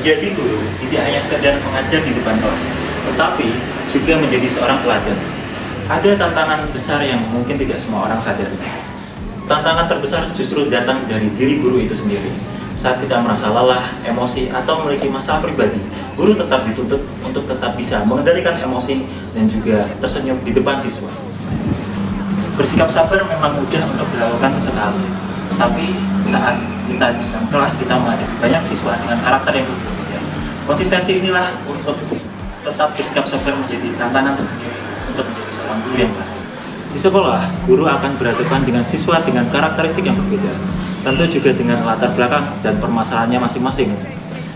Menjadi guru tidak hanya sekedar mengajar di depan kelas, tetapi juga menjadi seorang teladan. Ada tantangan besar yang mungkin tidak semua orang sadari. Tantangan terbesar justru datang dari diri guru itu sendiri. Saat kita merasa lelah, emosi, atau memiliki masalah pribadi, guru tetap dituntut untuk tetap bisa mengendalikan emosi dan juga tersenyum di depan siswa. Bersikap sabar memang mudah untuk dilakukan sesekali, tapi saat kita di dalam kelas kita menghadapi banyak siswa dengan karakter yang berbeda. Konsistensi inilah untuk tetap bersikap sabar menjadi tantangan tersendiri untuk menjadi seorang guru yang baik. Di sekolah, guru akan berhadapan dengan siswa dengan karakteristik yang berbeda, tentu juga dengan latar belakang dan permasalahannya masing-masing.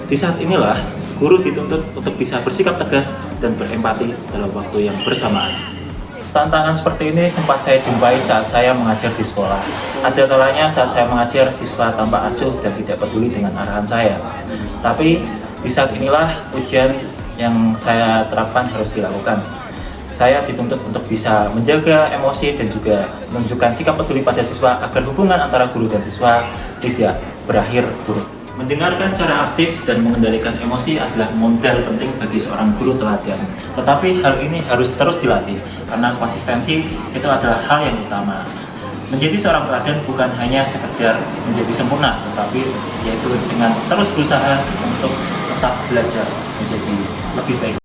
Di saat inilah, guru dituntut untuk bisa bersikap tegas dan berempati dalam waktu yang bersamaan. Tantangan seperti ini sempat saya jumpai saat saya mengajar di sekolah. Ada kalanya saat saya mengajar, siswa tampak acuh dan tidak peduli dengan arahan saya. Tapi di saat inilah ujian yang saya terapkan harus dilakukan. Saya dituntut untuk bisa menjaga emosi dan juga menunjukkan sikap peduli pada siswa agar hubungan antara guru dan siswa tidak berakhir buruk. Mendengarkan secara aktif dan mengendalikan emosi adalah modal penting bagi seorang guru teladan. Tetapi hal ini harus terus dilatih karena konsistensi itu adalah hal yang utama. Menjadi seorang teladan bukan hanya sekedar menjadi sempurna, tetapi yaitu dengan terus berusaha untuk tetap belajar menjadi lebih baik.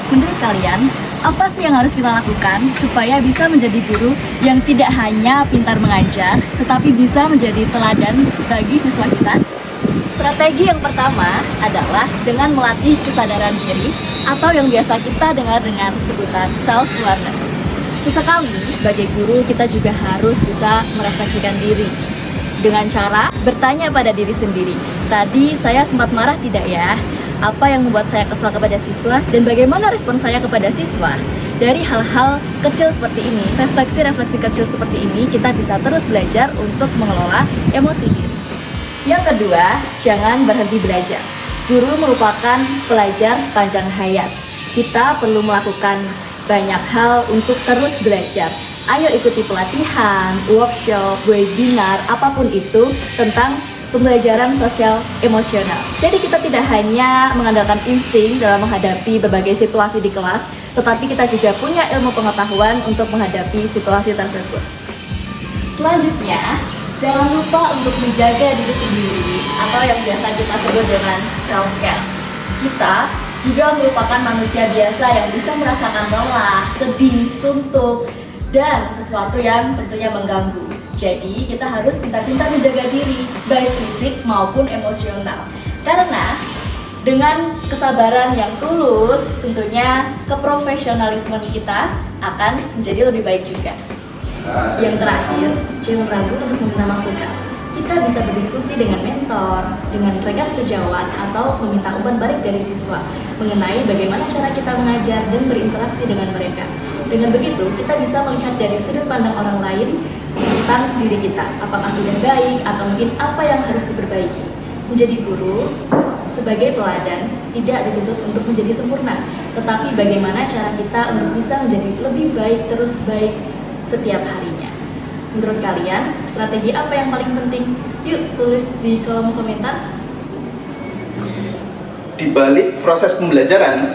Menurut kalian, apa sih yang harus kita lakukan supaya bisa menjadi guru yang tidak hanya pintar mengajar, tetapi bisa menjadi teladan bagi siswa kita? Strategi yang pertama adalah dengan melatih kesadaran diri atau yang biasa kita dengar dengan sebutan self-awareness. Sesekali, sebagai guru kita juga harus bisa merefleksikan diri dengan cara bertanya pada diri sendiri. Tadi saya sempat marah tidak ya? Apa yang membuat saya kesal kepada siswa dan bagaimana respon saya kepada siswa? Dari hal-hal kecil seperti ini, refleksi-refleksi kecil seperti ini, kita bisa terus belajar untuk mengelola emosi diri. Yang kedua, jangan berhenti belajar. Guru merupakan pelajar sepanjang hayat. Kita perlu melakukan banyak hal untuk terus belajar. Ayo ikuti pelatihan, workshop, webinar, apapun itu tentang pembelajaran sosial emosional. Jadi kita tidak hanya mengandalkan insting dalam menghadapi berbagai situasi di kelas, tetapi kita juga punya ilmu pengetahuan untuk menghadapi situasi tersebut. Selanjutnya, jangan lupa untuk menjaga diri sendiri atau yang biasa kita sebut dengan self-care. Kita juga merupakan manusia biasa yang bisa merasakan lelah, sedih, suntuk, dan sesuatu yang tentunya mengganggu. Jadi kita harus pintar-pintar menjaga diri, baik fisik maupun emosional. Karena dengan kesabaran yang tulus, tentunya keprofesionalisme kita akan menjadi lebih baik juga. Yang terakhir, jangan ragu untuk meminta masukan. Kita bisa berdiskusi dengan mentor, dengan rekan sejawat, atau meminta umpan balik dari siswa mengenai bagaimana cara kita mengajar dan berinteraksi dengan mereka. Dengan begitu, kita bisa melihat dari sudut pandang orang lain tentang diri kita, apakah sudah baik atau mungkin apa yang harus diperbaiki. Menjadi guru sebagai teladan tidak dituntut untuk menjadi sempurna, tetapi bagaimana cara kita untuk bisa menjadi lebih baik, terus baik setiap harinya. Menurut kalian, strategi apa yang paling penting? Yuk tulis di kolom komentar. Di balik proses pembelajaran,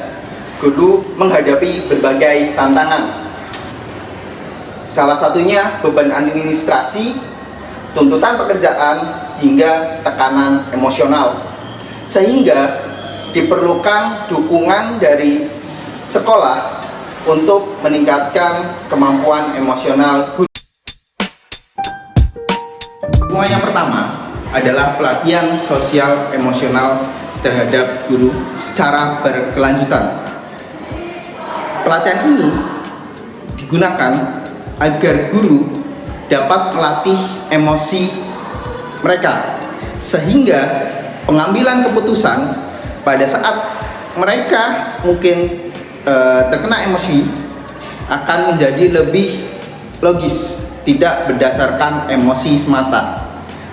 guru menghadapi berbagai tantangan. Salah satunya beban administrasi, tuntutan pekerjaan, hingga tekanan emosional. Sehingga diperlukan dukungan dari sekolah untuk meningkatkan kemampuan emosional guru. Dukungan yang pertama adalah pelatihan sosial emosional terhadap guru secara berkelanjutan. Pelatihan ini digunakan agar guru dapat melatih emosi mereka, sehingga pengambilan keputusan pada saat mereka mungkin terkena emosi akan menjadi lebih logis, tidak berdasarkan emosi semata,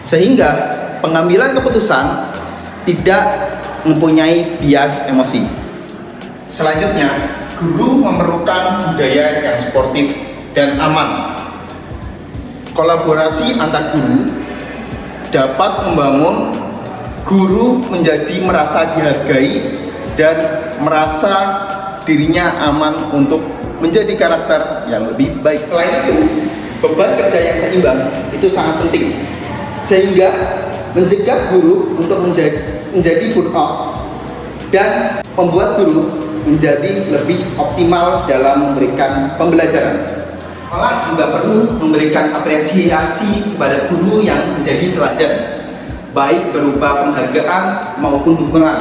sehingga pengambilan keputusan tidak mempunyai bias emosi. Selanjutnya, guru memerlukan budaya yang sportif dan aman. Kolaborasi antar guru dapat membangun guru menjadi merasa dihargai dan merasa dirinya aman untuk menjadi karakter yang lebih baik. Selain itu, beban kerja yang seimbang itu sangat penting, sehingga mencegah guru untuk menjadi burnout dan membuat guru menjadi lebih optimal dalam memberikan pembelajaran. Sekolah juga perlu memberikan apresiasi kepada guru yang menjadi teladan, baik berupa penghargaan maupun dukungan,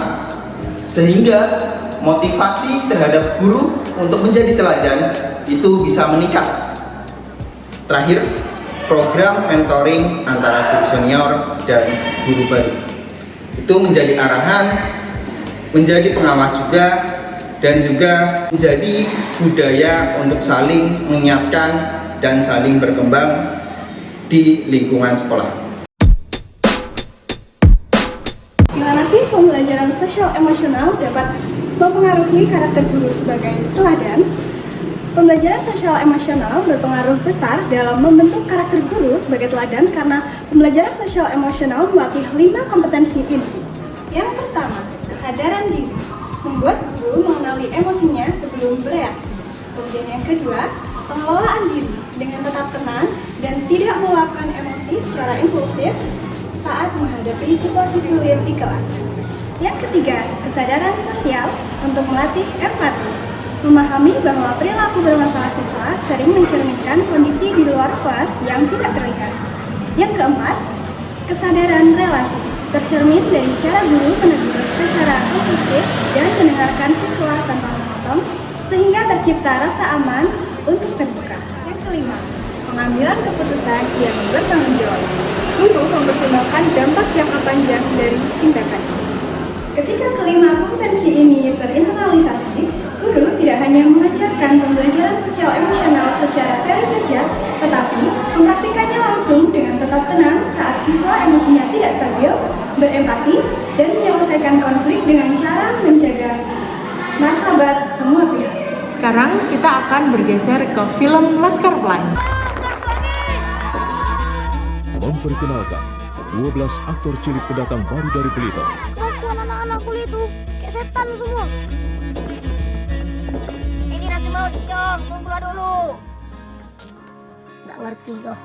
sehingga motivasi terhadap guru untuk menjadi teladan itu bisa meningkat. Terakhir, program mentoring antara guru senior dan guru baru itu menjadi arahan, menjadi pengawas juga, dan juga menjadi budaya untuk saling mengingatkan dan saling berkembang di lingkungan sekolah. Gimana sih pembelajaran sosial emosional dapat mempengaruhi karakter guru sebagai teladan? Pembelajaran sosial emosional berpengaruh besar dalam membentuk karakter guru sebagai teladan karena pembelajaran sosial emosional melatih 5 kompetensi inti. Yang pertama, kesadaran diri, membuat guru mengenali emosinya sebelum bereaksi. Kemudian yang kedua, pengelolaan diri dengan tetap tenang dan tidak meluapkan emosi secara impulsif saat menghadapi situasi sulit di kelas. Yang ketiga, kesadaran sosial untuk melatih empati, memahami bahwa perilaku bermasalah siswa sering mencerminkan kondisi di luar kelas yang tidak terlihat. Yang keempat, kesadaran relasi, tercermin dari cara guru menegur secara konstruktif dan mendengarkan siswa tanpa memotong, sehingga tercipta rasa aman untuk terbuka. Yang kelima, pengambilan keputusan yang bertanggung jawab. Guru mempertimbangkan dampak jangka panjang dari tindakan. Ketika kelima kompetensi ini terinternalisasi, guru tidak hanya mengajarkan pembelajaran sosial emosional secara teori saja, tetapi mempraktikannya langsung dengan tetap tenang saat siswa emosinya tidak stabil, berempati, dan menyelesaikan konflik dengan cara menjaga martabat semua pihak. Sekarang kita akan bergeser ke film Laskar Pelangi. Memperkenalkan 12 aktor cilik pendatang baru dari Blitar. Kelakuan anak-anak kuliah itu kayak setan semua. Ini nanti mau Yong, tunggulah dulu. Nggak ngerti kok.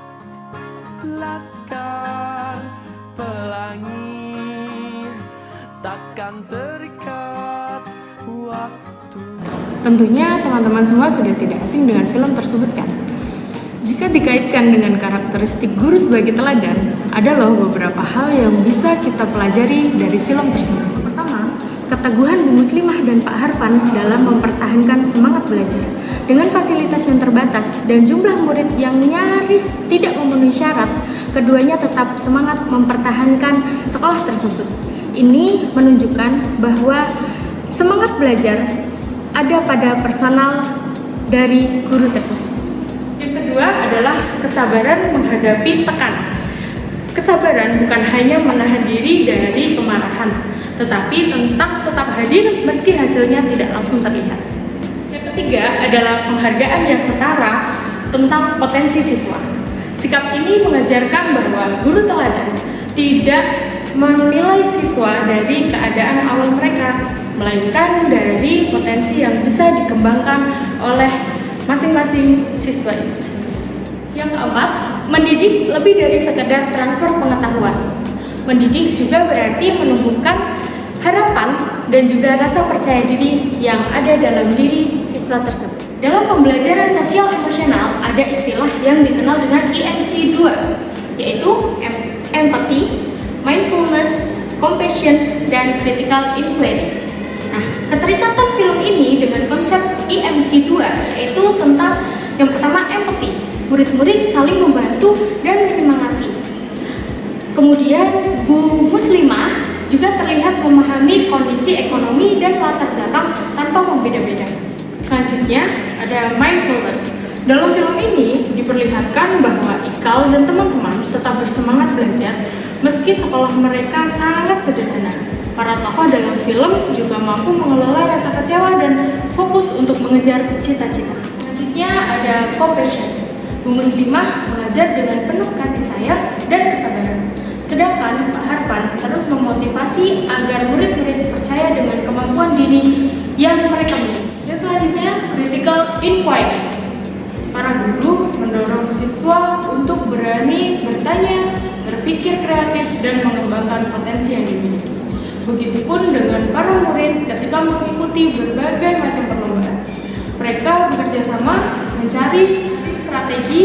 Laskar Pelangi takkan terikat waktu. Tentunya teman-teman semua sudah tidak asing dengan film tersebut kan? Jika dikaitkan dengan karakteristik guru sebagai teladan, ada loh beberapa hal yang bisa kita pelajari dari film tersebut. Pertama, keteguhan Bu Muslimah dan Pak Harfan dalam mempertahankan semangat belajar. Dengan fasilitas yang terbatas dan jumlah murid yang nyaris tidak memenuhi syarat, keduanya tetap semangat mempertahankan sekolah tersebut. Ini menunjukkan bahwa semangat belajar ada pada personal dari guru tersebut. Yang kedua adalah kesabaran menghadapi tekanan. Kesabaran bukan hanya menahan diri dari kemarahan, tetapi tetap hadir meski hasilnya tidak langsung terlihat. Yang ketiga adalah penghargaan yang setara tentang potensi siswa. Sikap ini mengajarkan bahwa guru teladan tidak menilai siswa dari keadaan awal mereka, melainkan dari potensi yang bisa dikembangkan oleh masing-masing siswa itu. Yang keempat, mendidik lebih dari sekedar transfer pengetahuan. Mendidik juga berarti menumbuhkan harapan dan juga rasa percaya diri yang ada dalam diri siswa tersebut. Dalam pembelajaran sosial emosional ada istilah yang dikenal dengan EMC 2, yaitu empathy, mindfulness, compassion, dan critical inquiry. Nah, keterikatan film ini dengan konsep EMC 2 yaitu tentang yang pertama empati, murid-murid saling membantu dan menyemangati. Kemudian Bu Muslimah juga terlihat memahami kondisi ekonomi dan latar belakang tanpa membeda-beda. Selanjutnya ada mindfulness. Dalam film ini diperlihatkan bahwa Ikal dan teman-teman tetap bersemangat belajar meski sekolah mereka sangat sederhana. Para tokoh dalam film juga mampu mengelola rasa kecewa dan fokus untuk mengejar cita-cita. Selanjutnya ada compassion. Bu Muslimah mengajar dengan penuh kasih sayang dan kesabaran. Sedangkan Pak Harvan terus memotivasi agar murid-murid percaya dengan kemampuan diri yang mereka miliki. Dan selanjutnya, critical inquiry. Para guru mendorong siswa untuk berani bertanya, berpikir kreatif, dan mengembangkan potensi yang dimiliki. Begitupun dengan para murid ketika mengikuti berbagai macam perlombaan. Mereka bekerja sama, mencari strategi,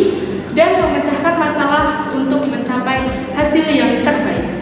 dan memecahkan masalah untuk mencapai hasil yang terbaik.